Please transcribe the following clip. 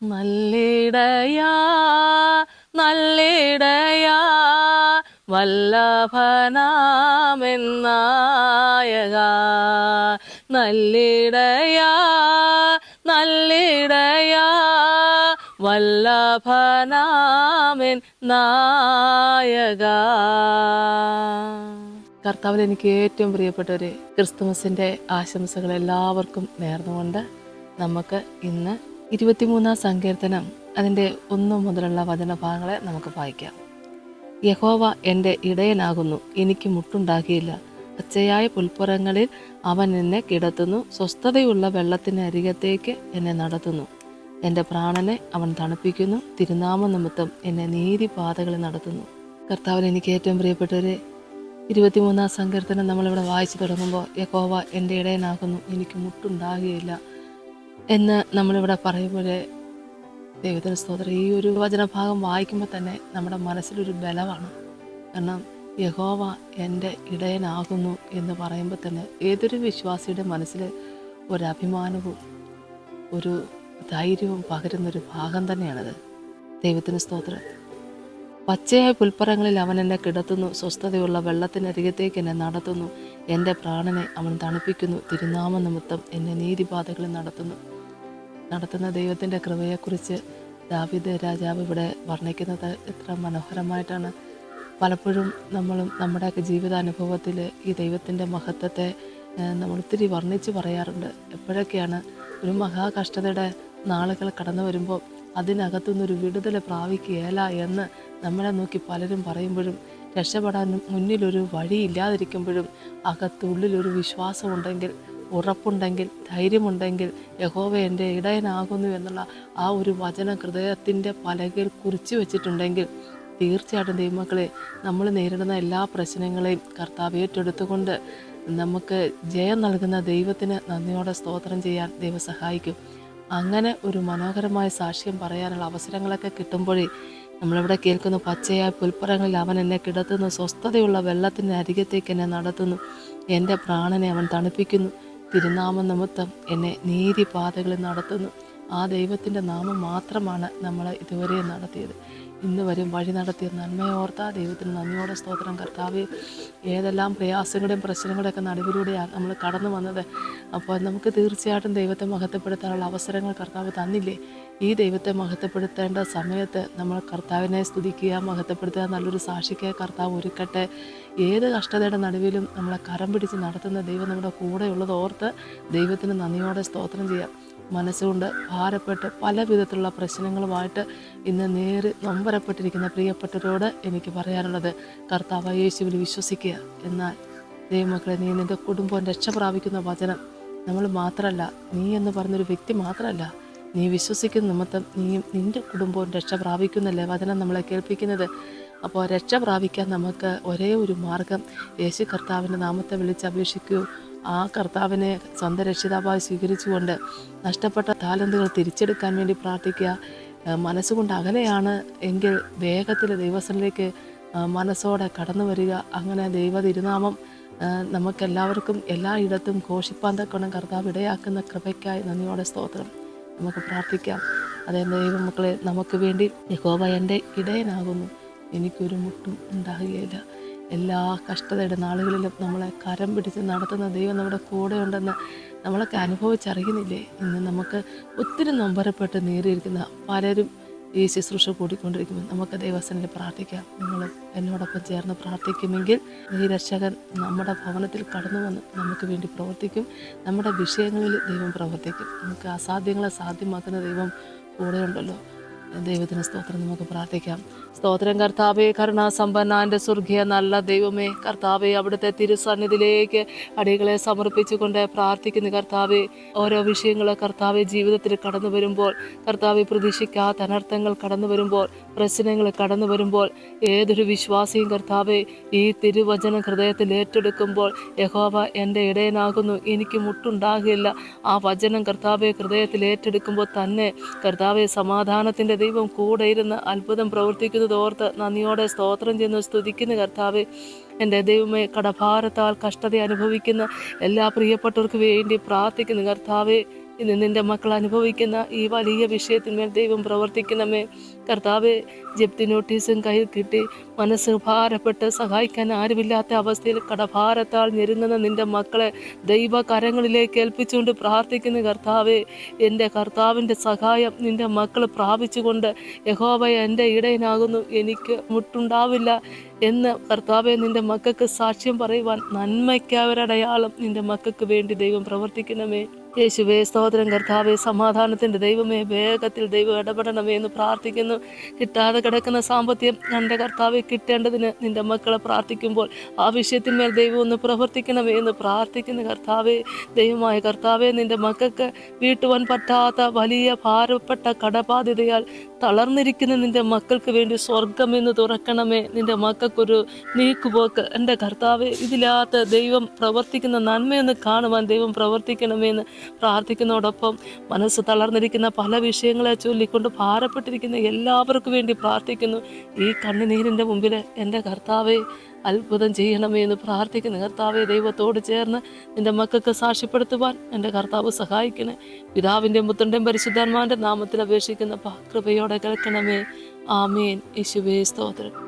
നല്ലിടയാ നല്ലിടയാ വല്ലഭനാമെന്നായക. നല്ലിടയാ നല്ലിടയാ വല്ലഭനാമെൻ നായക. കർത്താവിൽ എനിക്ക് ഏറ്റവും പ്രിയപ്പെട്ടവരെ, ക്രിസ്തുമസിൻ്റെ ആശംസകൾ എല്ലാവർക്കും നേർന്നുകൊണ്ട് നമുക്ക് ഇന്ന് 23 സങ്കീർത്തനം അതിൻ്റെ 1 മുതലുള്ള വചനഭാഗങ്ങളെ നമുക്ക് വായിക്കാം. യഹോവ എൻ്റെ ഇടയനാകുന്നു, എനിക്ക് മുട്ടുണ്ടാകിയില്ല. പച്ചയായ പുൽപ്പുറങ്ങളിൽ അവൻ എന്നെ കിടത്തുന്നു, സ്വസ്ഥതയുള്ള വെള്ളത്തിന് അരികത്തേക്ക് എന്നെ നടത്തുന്നു. എൻ്റെ പ്രാണനെ അവൻ തണുപ്പിക്കുന്നു, തിരുനാമ നിമിത്തം എന്നെ നീതിപാതകളിൽ നടത്തുന്നു. കർത്താവിൽ എനിക്ക് ഏറ്റവും പ്രിയപ്പെട്ടവരെ, 23 സങ്കീർത്തനം നമ്മളിവിടെ വായിച്ചു തുടങ്ങുമ്പോൾ യഹോവ എൻ്റെ ഇടയനാകുന്നു, എനിക്ക് മുട്ടുണ്ടാകുകയില്ല എന്ന് നമ്മളിവിടെ പറയുമ്പോൾ ദൈവത്തിന് സ്തോത്രം. ഈ ഒരു വചനഭാഗം വായിക്കുമ്പോൾ തന്നെ നമ്മുടെ മനസ്സിലൊരു ബലമാണ്. കാരണം യഹോവ എൻ്റെ ഇടയനാകുന്നു എന്ന് പറയുമ്പോൾ തന്നെ ഏതൊരു വിശ്വാസിയുടെ മനസ്സിൽ ഒരഭിമാനവും ഒരു ധൈര്യവും പകരുന്നൊരു ഭാഗം തന്നെയാണത്. ദൈവത്തിന് സ്തോത്രം. പച്ചയായ പുൽപ്പറങ്ങളിൽ അവൻ എന്നെ കിടത്തുന്നു, സ്വസ്ഥതയുള്ള വെള്ളത്തിനരികത്തേക്ക് എന്നെ നടത്തുന്നു. എൻ്റെ പ്രാണനെ അവൻ തണുപ്പിക്കുന്നു, തിരുനാമ നിമിത്തം എന്നെ നീതിപാതകളിൽ നടത്തുന്ന ദൈവത്തിൻ്റെ കൃപയെക്കുറിച്ച് ദാവീദ് രാജാവ് ഇവിടെ വർണ്ണിക്കുന്നത് എത്ര മനോഹരമായിട്ടാണ്. പലപ്പോഴും നമ്മളും നമ്മുടെയൊക്കെ ജീവിതാനുഭവത്തിൽ ഈ ദൈവത്തിൻ്റെ മഹത്വത്തെ നമ്മൾ ഒത്തിരി വർണ്ണിച്ച് പറയാറുണ്ട്. എപ്പോഴൊക്കെയാണ് ഒരു മഹാകഷ്ടതയുടെ നാളുകൾ കടന്നു വരുമ്പോൾ അതിനകത്തുനിന്നൊരു വിടുതൽ പ്രാപിക്കുകയില്ല എന്ന് നമ്മളെ നോക്കി പലരും പറയുമ്പോഴും, രക്ഷപ്പെടാൻ മുന്നിലൊരു വഴിയില്ലാതിരിക്കുമ്പോഴും അകത്തുള്ളിലൊരു വിശ്വാസമുണ്ടെങ്കിൽ, ഉറപ്പുണ്ടെങ്കിൽ, ധൈര്യമുണ്ടെങ്കിൽ, യഹോവ എൻ്റെ ഇടയനാകുന്നു എന്നുള്ള ആ ഒരു വചന ഹൃദയത്തിൻ്റെ പലകയിൽ കുറിച്ച് വെച്ചിട്ടുണ്ടെങ്കിൽ തീർച്ചയായിട്ടും ദൈവമക്കളെ, നമ്മൾ നേരിടുന്ന എല്ലാ പ്രശ്നങ്ങളെയും കർത്താവ് ഏറ്റെടുത്തുകൊണ്ട് നമുക്ക് ജയം നൽകുന്ന ദൈവത്തിന് നന്ദിയോടെ സ്തോത്രം ചെയ്യാൻ ദൈവം സഹായിക്കും. അങ്ങനെ ഒരു മനോഹരമായ സാക്ഷ്യം പറയാനുള്ള അവസരങ്ങളൊക്കെ കിട്ടുമ്പോഴേ നമ്മളിവിടെ കേൾക്കുന്നു, പച്ചയായ പുൽപ്പറങ്ങളിൽ അവൻ എന്നെ കിടത്തുന്നു, സ്വസ്ഥതയുള്ള വെള്ളത്തിൻ്റെ അരികത്തേക്ക് എന്നെ നടത്തുന്നു. എൻ്റെ പ്രാണനെ അവൻ തണുപ്പിക്കുന്നു, തിരുനാമ നിമിത്തം എന്നെ നീതിപാതകളിൽ നടത്തുന്നു. ആ ദൈവത്തിൻ്റെ നാമം മാത്രമാണ് നമ്മളെ ഇതുവരെ നടത്തിയത്. ഇന്ന് വരും വഴി നടത്തിയ നന്മയോർത്ത ദൈവത്തിന് നന്ദിയോടെ സ്തോത്രം. കർത്താവ് ഏതെല്ലാം പ്രയാസങ്ങളുടെയും പ്രശ്നങ്ങളുടെയൊക്കെ നടുവിലൂടെയാണ് നമ്മൾ കടന്നു വന്നത്. അപ്പോൾ നമുക്ക് തീർച്ചയായിട്ടും ദൈവത്തെ മഹത്വപ്പെടുത്താനുള്ള അവസരങ്ങൾ കർത്താവ് തന്നില്ലേ? ഈ ദൈവത്തെ മഹത്വപ്പെടുത്തേണ്ട സമയത്ത് നമ്മൾ കർത്താവിനെ സ്തുതിക്കുക, മഹത്വപ്പെടുത്തുക, നല്ലൊരു സാക്ഷിക്ക് കർത്താവ് ഒരുക്കട്ടെ. ഏത് കഷ്ടതയുടെ നടുവിലും നമ്മളെ കരം പിടിച്ച് നടത്തുന്ന ദൈവം നമ്മുടെ കൂടെയുള്ളത് ഓർത്ത് ദൈവത്തിന് നന്ദിയോടെ സ്തോത്രം ചെയ്യാം. മനസ്സുകൊണ്ട് ഭാരപ്പെട്ട് പല വിധത്തിലുള്ള പ്രശ്നങ്ങളുമായിട്ട് ഇന്ന് നൊമ്പരപ്പെട്ടിരിക്കുന്ന പ്രിയപ്പെട്ടവരോട് എനിക്ക് പറയാനുള്ളത്, കർത്താവ് യേശുവിൽ വിശ്വസിക്കുക. എന്നാൽ ദൈവമക്കളെ, നീ നിൻ്റെ കുടുംബം രക്ഷ പ്രാപിക്കുന്ന വചനം നമ്മൾ മാത്രമല്ല, നീ എന്ന് പറഞ്ഞൊരു വ്യക്തി മാത്രമല്ല, നീ വിശ്വസിക്കുന്ന നിമിത്തം നീയും നിൻ്റെ കുടുംബവും രക്ഷ പ്രാപിക്കുന്നല്ലേ വചനം നമ്മളെ കേൾപ്പിക്കുന്നത്. അപ്പോൾ രക്ഷ പ്രാപിക്കാൻ നമുക്ക് ഒരേ ഒരു മാർഗം, യേശു കർത്താവിൻ്റെ നാമത്തെ വിളിച്ചപേക്ഷിക്കൂ. ആ കർത്താവിനെ സ്വന്തം രക്ഷിതാവായി സ്വീകരിച്ചുകൊണ്ട് നഷ്ടപ്പെട്ട താലന്തുകൾ തിരിച്ചെടുക്കാൻ വേണ്ടി പ്രാർത്ഥിക്കുക. മനസ്സുകൊണ്ട് അകലെയാണ് എങ്കിൽ വേഗത്തിൽ ദൈവസനിലേക്ക് മനസ്സോടെ കടന്നു വരിക. അങ്ങനെ ദൈവ തിരുനാമം നമുക്കെല്ലാവർക്കും എല്ലായിടത്തും ഘോഷിപ്പാൻ തക്കണം കർത്താവ് ഇടയാക്കുന്ന കൃപയ്ക്കായി നന്ദിയോടെ സ്തോത്രം. നമുക്ക് പ്രാർത്ഥിക്കാം. അതേ ദൈവമക്കളെ, നമുക്ക് വേണ്ടി യഹോവ എൻ്റെ ഇടയനാകുന്നു, എനിക്കൊരു മുട്ടും ഉണ്ടാകുകയില്ല. എല്ലാ കഷ്ടതയുടെ നാളുകളിലും നമ്മളെ കരം പിടിച്ച് നടത്തുന്ന ദൈവം നമ്മുടെ കൂടെ ഉണ്ടെന്ന് നമ്മളൊക്കെ അനുഭവിച്ചറിയുന്നില്ലേ? ഇന്ന് നമുക്ക് ഒത്തിരി നൊമ്പരപ്പെട്ട് നേരിയിരിക്കുന്ന പലരും ഈ ശുശ്രൂഷ കൂടിക്കൊണ്ടിരിക്കുമ്പോൾ നമുക്ക് ദൈവസനിൽ പ്രാർത്ഥിക്കാം. നിങ്ങൾ എന്നോടൊപ്പം ചേർന്ന് പ്രാർത്ഥിക്കുമെങ്കിൽ ഈ രക്ഷകൻ നമ്മുടെ ഭവനത്തിൽ കടന്നു വന്ന് നമുക്ക് വേണ്ടി പ്രവർത്തിക്കും. നമ്മുടെ വിഷയങ്ങളിൽ ദൈവം പ്രവർത്തിക്കും. നമുക്ക് അസാധ്യങ്ങളെ സാധ്യമാക്കുന്ന ദൈവം കൂടെയുണ്ടല്ലോ. ദൈവത്തിന് സ്തോത്രം. നമുക്ക് പ്രാർത്ഥിക്കാം. സ്തോത്രം കർത്താവേ, കരുണാസമ്പന്നാൻ്റെ സ്വർഗീയ നല്ല ദൈവമേ, കർത്താവെ അവിടുത്തെ തിരുസന്നിധിയിലേക്ക് അടികളെ സമർപ്പിച്ചുകൊണ്ട് പ്രാർത്ഥിക്കുന്നു. കർത്താവെ, ഓരോ വിഷയങ്ങൾ കർത്താവെ ജീവിതത്തിൽ കടന്നു വരുമ്പോൾ, കർത്താവെ പ്രതീക്ഷിക്കാത്ത അനർത്ഥങ്ങൾ കടന്നു വരുമ്പോൾ, പ്രശ്നങ്ങൾ കടന്നു വരുമ്പോൾ, ഏതൊരു വിശ്വാസിയും കർത്താവെ ഈ തിരുവചനം ഹൃദയത്തിൽ ഏറ്റെടുക്കുമ്പോൾ, യഹോവ എൻ്റെ ഇടയനാകുന്നു, എനിക്ക് മുട്ടുണ്ടാകില്ല, ആ വചനം കർത്താവെ ഹൃദയത്തിൽ ഏറ്റെടുക്കുമ്പോൾ തന്നെ കർത്താവെ സമാധാനത്തിൻ്റെ ദൈവം കൂടെ ഇരുന്ന് അത്ഭുതം പ്രവർത്തിക്കുന്നത് ഓർത്ത് നന്ദിയോടെ സ്തോത്രം ചെയ്യുന്നു, സ്തുതിക്കുന്നു. കർത്താവെ, എൻ്റെ ദൈവമേ, കടഭാരത്താൽ കഷ്ടത അനുഭവിക്കുന്ന എല്ലാ പ്രിയപ്പെട്ടവർക്ക് വേണ്ടി പ്രാർത്ഥിക്കുന്നു. കർത്താവെ, ഇന്ന് നിൻ്റെ മക്കൾ അനുഭവിക്കുന്ന ഈ വലിയ വിഷയത്തിന്മേൽ ദൈവം പ്രവർത്തിക്കണമേ. കർത്താവെ, ജപ്തി നോട്ടീസും കയ്യിൽ കിട്ടി മനസ്സ് ഭാരപ്പെട്ട് സഹായിക്കാൻ ആരുമില്ലാത്ത അവസ്ഥയിൽ കടഭാരത്താൽ ഞെരുങ്ങുന്ന നിൻ്റെ മക്കളെ ദൈവ കരങ്ങളിലേക്ക് ഏൽപ്പിച്ചുകൊണ്ട് പ്രാർത്ഥിക്കുന്ന കർത്താവെ, എൻ്റെ കർത്താവിൻ്റെ സഹായം നിൻ്റെ മക്കൾ പ്രാപിച്ചുകൊണ്ട് യഹോവ എൻ്റെ ഇടയനാകുന്നു, എനിക്ക് മുട്ടുണ്ടാവില്ല എന്ന് കർത്താവെ നിൻ്റെ മക്കൾക്ക് സാക്ഷ്യം പറയുവാൻ നന്മയ്ക്ക് അവരടയാളം നിൻ്റെ മക്കൾക്ക് വേണ്ടി ദൈവം പ്രവർത്തിക്കണമേ. യേശുവേ സ്തോത്രം. കർത്താവെ, സമാധാനത്തിൻ്റെ ദൈവമേ, വേഗത്തിൽ ദൈവം ഇടപെടണമേ എന്ന് പ്രാർത്ഥിക്കുന്നു. കിട്ടാതെ കിടക്കുന്ന സാമ്പത്തികം എൻ്റെ കർത്താവെ കിട്ടേണ്ടതിന് നിൻ്റെ മക്കളെ പ്രാർത്ഥിക്കുമ്പോൾ ആ വിഷയത്തിന്മേൽ ദൈവം ഒന്ന് പ്രവർത്തിക്കണമേ എന്ന് പ്രാർത്ഥിക്കുന്നു. കർത്താവെ, ദൈവമായ കർത്താവെ, നിൻ്റെ മക്കൾക്ക് വീട്ടുവാൻ പറ്റാത്ത വലിയ ഭാരപ്പെട്ട കടബാധ്യതയാൽ തളർന്നിരിക്കുന്ന നിൻ്റെ മക്കൾക്ക് വേണ്ടി സ്വർഗമെന്ന് തുറക്കണമേ. നിൻ്റെ മക്കൾക്കൊരു നീക്കുപോക്ക് എൻ്റെ കർത്താവെ, ഇതിലാത്ത ദൈവം പ്രവർത്തിക്കുന്ന നന്മയൊന്ന് കാണുവാൻ ദൈവം പ്രവർത്തിക്കണമേ എന്ന് പ്രാർത്ഥിക്കുന്നതോടൊപ്പം മനസ്സ് തളർന്നിരിക്കുന്ന പല വിഷയങ്ങളെ ചൊല്ലിക്കൊണ്ട് ഭാരപ്പെട്ടിരിക്കുന്ന എല്ലാവർക്കും വേണ്ടി പ്രാർത്ഥിക്കുന്നു. ഈ കണ്ണുനീരിൻ്റെ മുമ്പിൽ എൻ്റെ കർത്താവെ അത്ഭുതം ചെയ്യണമേ എന്ന് പ്രാർത്ഥിക്കുന്നു. കർത്താവെ, ദൈവത്തോട് ചേർന്ന് നിൻ്റെ മക്കൾക്ക് സാക്ഷ്യപ്പെടുത്തുവാൻ എൻ്റെ കർത്താവ് സഹായിക്കണേ. പിതാവിൻ്റെയും പുത്രൻ്റെയും പരിശുദ്ധാത്മാവിൻ്റെ നാമത്തിൽ അപേക്ഷിക്കുന്ന കൃപയോടെ കേൾക്കണമേ. ആമേൻ. യേശുവേ സ്തോത്രം.